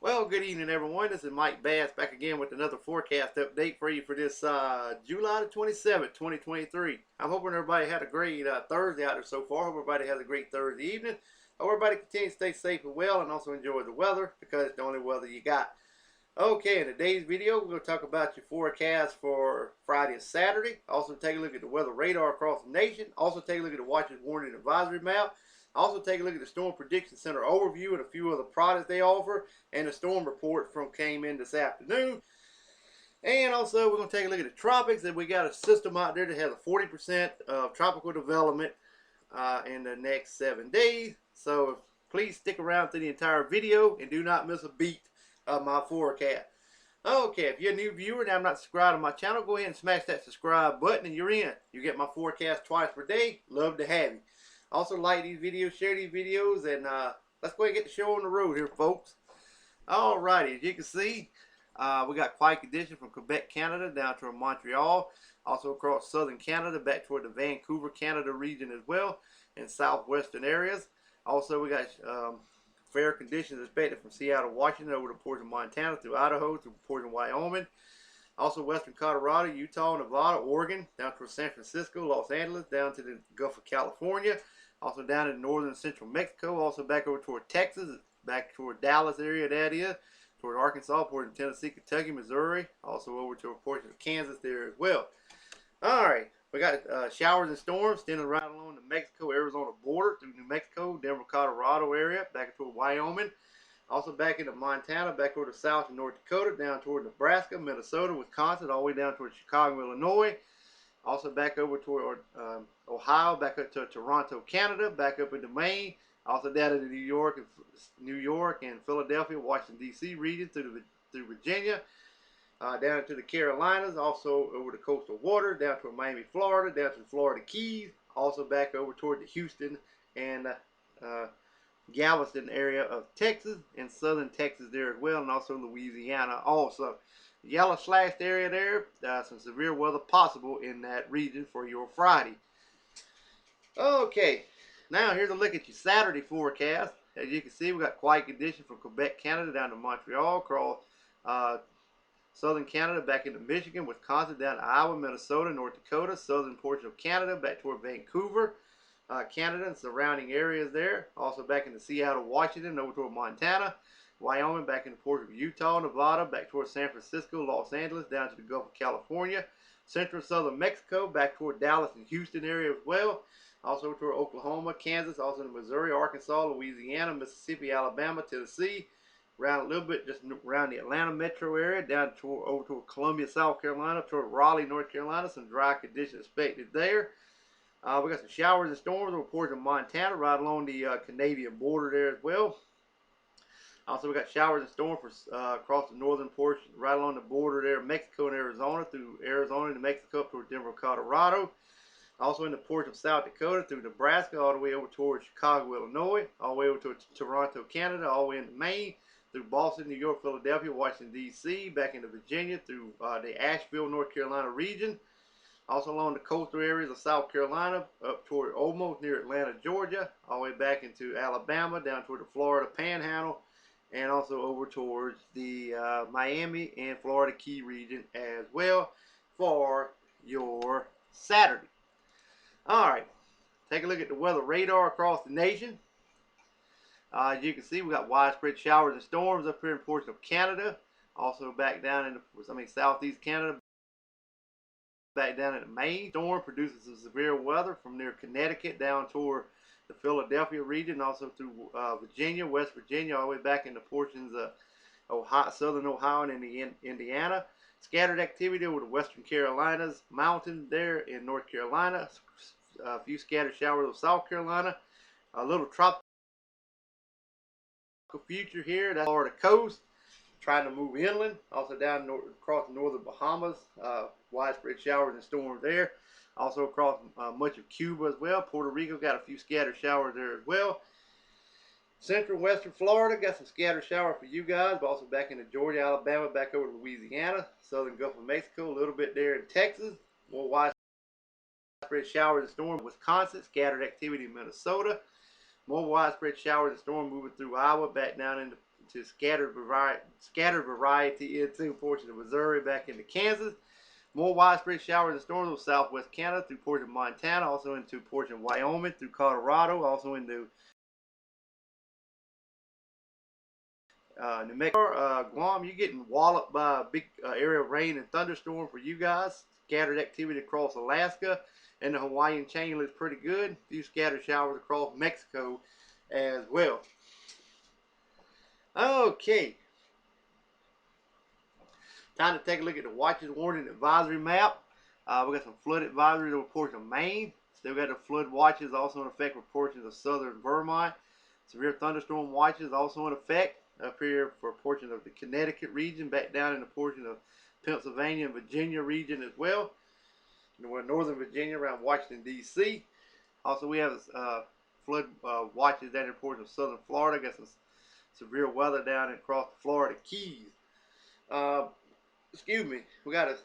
Well, good evening, everyone. This is Mike Bass back again with another forecast update for you for this July the 27th, 2023. I'm hoping everybody had a great Thursday out there so far. Hope everybody has a great Thursday evening. Hope everybody continues to stay safe and well and also enjoy the weather because it's the only weather you got. Okay, in today's video, we're going to talk about your forecast for Friday and Saturday. Also take a look at the weather radar across the nation. Also take a look at the Watches Warning Advisory map. Also take a look at the Storm Prediction Center overview and a few other products they offer, and the storm report came in this afternoon. And also we're going to take a look at the tropics, and we got a system out there that has a 40% of tropical development in the next 7 days. So please stick around through the entire video and do not miss a beat of my forecast. Okay, if you're a new viewer and I'm not subscribed to my channel, go ahead and smash that subscribe button and you're in. You get my forecast twice per day. Love to have you. Also like these videos, share these videos, and let's go ahead and get the show on the road here, folks. Alrighty, as you can see, we got quiet conditions from Quebec, Canada, down to Montreal. Also across southern Canada, back toward the Vancouver, Canada region as well, and southwestern areas. Also, we got fair conditions expected from Seattle, Washington, over the portion of Montana, through Idaho, through the portion of Wyoming. Also western Colorado, Utah, Nevada, Oregon, down to San Francisco, Los Angeles, down to the Gulf of California. Also down in northern and central Mexico. Also back over toward Texas, back toward Dallas area, that is. Toward Arkansas, toward Tennessee, Kentucky, Missouri. Also over to a portion of Kansas there as well. Alright, we got showers and storms extending right along the Mexico-Arizona border through New Mexico, Denver, Colorado area, back toward Wyoming. Also back into Montana, back over to South and North Dakota, down toward Nebraska, Minnesota, Wisconsin, all the way down toward Chicago, Illinois. Also back over toward Ohio, back up to Toronto, Canada, back up into Maine. Also down into New York and Philadelphia, Washington, D.C. region, through Virginia. Down into the Carolinas, also over the coastal water, down to Miami, Florida, down to the Florida Keys. Also back over toward the Houston and Galveston area of Texas and southern Texas there as well, and also Louisiana also. Yellow slashed area there, some severe weather possible in that region for your Friday. Okay, now here's a look at your Saturday forecast. As you can see, we got quiet conditions from Quebec, Canada, down to Montreal, across southern Canada, back into Michigan, Wisconsin, down to Iowa, Minnesota, North Dakota, southern portion of Canada, back toward Vancouver, Canada and surrounding areas there. Also back into Seattle, Washington, over toward Montana, Wyoming, back into the portion of Utah, Nevada, back toward San Francisco, Los Angeles, down to the Gulf of California, central southern Mexico, back toward Dallas and Houston area as well. Also toward Oklahoma, Kansas, also in Missouri, Arkansas, Louisiana, Mississippi, Alabama, Tennessee, around a little bit just around the Atlanta metro area, down over toward Columbia, South Carolina, toward Raleigh, North Carolina. Some dry conditions expected there. We got some showers and storms over portion of Montana, right along the Canadian border there as well. Also, we got showers and storms across the northern portion, right along the border there, Mexico and Arizona, through Arizona to Mexico, up toward Denver, Colorado. Also in the portion of South Dakota, through Nebraska, all the way over toward Chicago, Illinois, all the way over to Toronto, Canada, all the way into Maine, through Boston, New York, Philadelphia, Washington, D.C., back into Virginia, through the Asheville, North Carolina region. Also along the coastal areas of South Carolina, up toward almost near Atlanta, Georgia, all the way back into Alabama, down toward the Florida Panhandle, and also over towards the Miami and Florida Key region as well for your Saturday. Alright, take a look at the weather radar across the nation. As you can see, we got widespread showers and storms up here in portion of Canada. Also back down in southeast Canada, back down into Maine. Storm produces some severe weather from near Connecticut down toward the Philadelphia region, also through Virginia, West Virginia, all the way back into portions of Ohio, southern Ohio and Indiana. Scattered activity over the western Carolinas, mountains there in North Carolina. A few scattered showers of South Carolina. A little tropical future here, that's Florida coast, trying to move inland. Also down across the northern Bahamas, widespread showers and storms there. Also across much of Cuba as well. Puerto Rico got a few scattered showers there as well. Central western Florida got some scattered showers for you guys, but also back into Georgia, Alabama, back over to Louisiana, southern Gulf of Mexico, a little bit there in Texas. More widespread showers and storms in Wisconsin, scattered activity in Minnesota. More widespread showers and storms moving through Iowa, back down into to scattered variety into portions of Missouri back into Kansas. More widespread showers and storms over southwest Canada through portions of Montana, also into portions of Wyoming, through Colorado, also into New Mexico, Guam. You're getting walloped by a big area of rain and thunderstorm for you guys. Scattered activity across Alaska, and the Hawaiian chain looks pretty good. A few scattered showers across Mexico as well. Okay, time to take a look at the Watches Warning Advisory map. We got some flood advisories over portions of Maine. Still got the flood watches also in effect for portions of southern Vermont. Severe thunderstorm watches also in effect up here for portions of the Connecticut region, back down in the portion of Pennsylvania and Virginia region as well. Northern Virginia around Washington, D.C. Also, we have flood watches down in portions of southern Florida. Got some severe weather down across the Florida Keys. Excuse me. We got a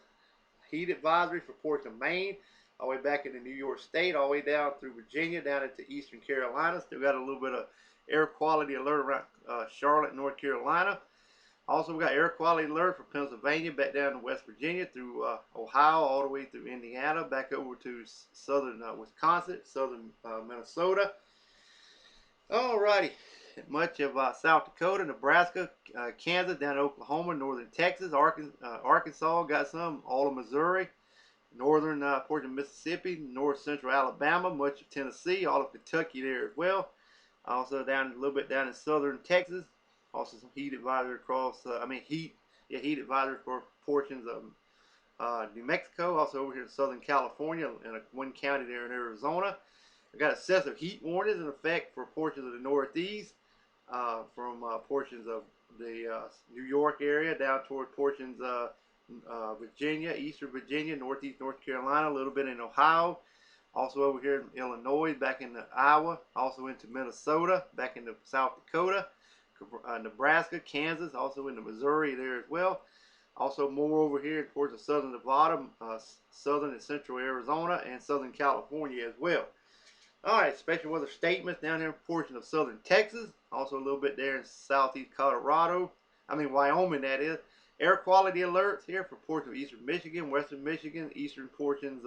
heat advisory for portions of Maine, all the way back into New York State, all the way down through Virginia, down into eastern Carolina. Still got a little bit of air quality alert around Charlotte, North Carolina. Also, we got air quality alert for Pennsylvania, back down to West Virginia, through Ohio, all the way through Indiana, back over to southern Wisconsin, southern Minnesota. Alrighty, much of South Dakota, Nebraska, Kansas, down to Oklahoma, northern Texas, Arkansas, got some, all of Missouri, northern portion of Mississippi, north central Alabama, much of Tennessee, all of Kentucky there as well. Also down a little bit down in southern Texas. Also some heat advisory across, heat advisory for portions of New Mexico. Also over here in Southern California and one county there in Arizona. We got excessive heat warnings in effect for portions of the Northeast, from portions of the New York area down toward portions of Virginia, eastern Virginia, northeast North Carolina, a little bit in Ohio. Also over here in Illinois, back into Iowa, also into Minnesota, back into South Dakota, Nebraska, Kansas, also into Missouri there as well. Also more over here towards the southern Nevada, southern and central Arizona, and southern California as well. Alright, special weather statements down here in portion of southern Texas, also a little bit there in southeast Wyoming that is. Air quality alerts here for portions of eastern Michigan, western Michigan, eastern portions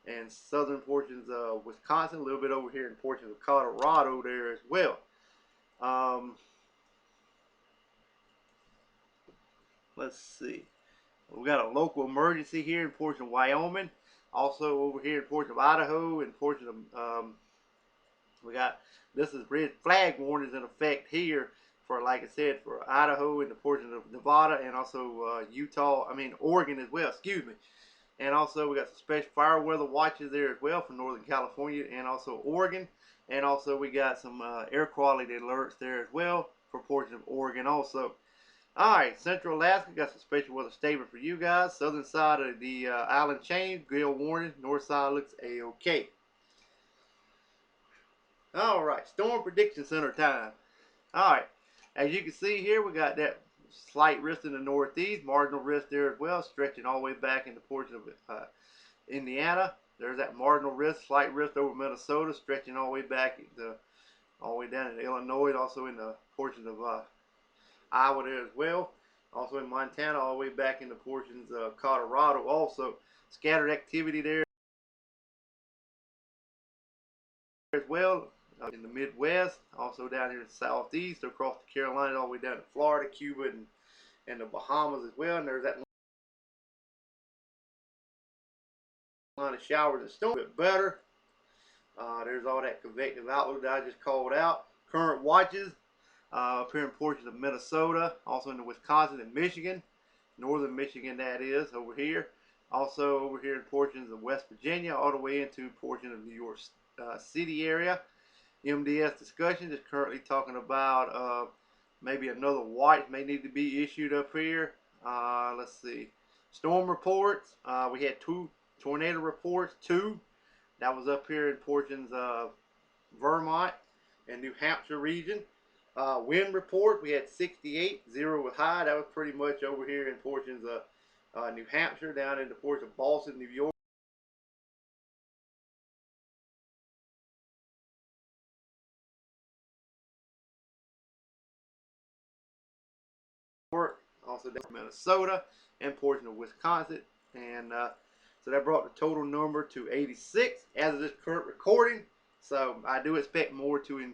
and southern portions of Wisconsin, a little bit over here in portions of Colorado there as well. Let's see. We got a local emergency here in portion of Wyoming. Also over here in portion of Idaho and portion of this is red flag warnings in effect here for, like I said, for Idaho and the portion of Nevada, and also Oregon as well. Excuse me. And also we got some special fire weather watches there as well for Northern California and also Oregon. And also we got some air quality alerts there as well for portions of Oregon also. Alright, Central Alaska got some special weather statement for you guys. Southern side of the island chain, gale warning. North side looks a-okay. Alright, Storm Prediction Center time. Alright, as you can see here, we got that slight risk in the northeast, marginal risk there as well, stretching all the way back into portions of Indiana. There's that marginal risk, slight risk over Minnesota, stretching all the way back all the way down in Illinois, also in the portions of Iowa there as well. Also in Montana, all the way back into portions of Colorado also. Scattered activity there as well. In the Midwest, also down here in the Southeast, across the Carolinas, all the way down to Florida, Cuba, and the Bahamas as well. And there's that line of showers and storms. A bit better. There's all that convective outlook that I just called out. Current watches up here in portions of Minnesota, also in the Wisconsin and Michigan, northern Michigan that is over here. Also over here in portions of West Virginia, all the way into portions of New York City area. MDS discussion is currently talking about maybe another watch may need to be issued up here. Let's see. Storm reports. We had 2 tornado reports. 2. That was up here in portions of Vermont and New Hampshire region. Wind report. We had 68. 0 was high. That was pretty much over here in portions of New Hampshire, down into portions of Boston, New York. also down in Minnesota and portion of Wisconsin. And so that brought the total number to 86 as of this current recording. So I do expect more to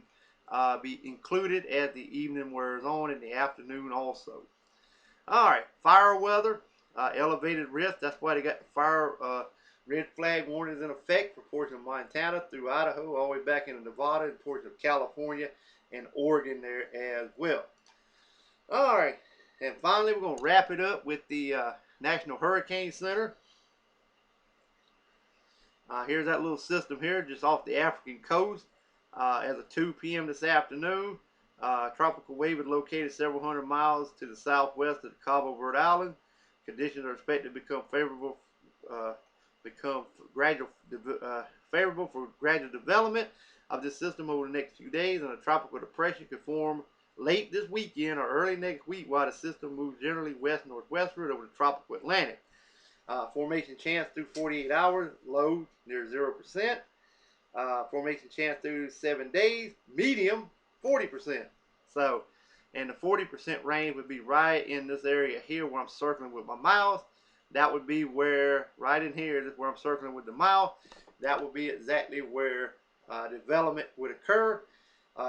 be included as the evening wears on, in the afternoon also. Alright, fire weather, elevated risk. That's why they got the fire red flag warnings in effect for portion of Montana through Idaho, all the way back into Nevada, and portion of California and Oregon there as well. Alright, and finally we're going to wrap it up with the National Hurricane Center. Here's that little system here just off the African coast as of 2 p.m. this afternoon. Tropical wave is located several hundred miles to the southwest of the Cabo Verde Island. Conditions are expected to become favorable, favorable for gradual development of this system over the next few days, and a tropical depression could form late this weekend or early next week, while the system moves generally west-northwestward over the tropical Atlantic. Formation chance through 48 hours, low near 0%. Formation chance through 7 days, medium 40%. So, and the 40% range would be right in this area here where I'm circling with my mouse. That would be where, right in here, this is where I'm circling with the mouse. That would be exactly where development would occur.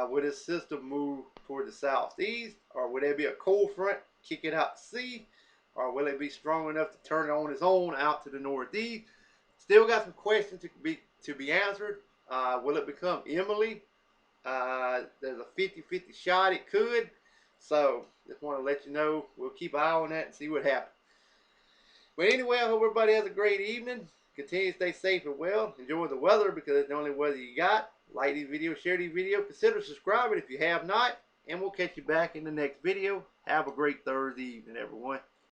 Would this system move toward the southeast, or would there be a cold front kick it out to sea, or will it be strong enough to turn it on its own out to the northeast? Still got some questions to be answered. Will it become Emily? There's a 50-50 shot it could. So just want to let you know, we'll keep an eye on that and see what happens. But anyway, I hope everybody has a great evening. Continue to stay safe and well. Enjoy the weather, because it's the only weather you got. Like these videos, share these videos. Consider subscribing if you have not. And we'll catch you back in the next video. Have a great Thursday evening, everyone.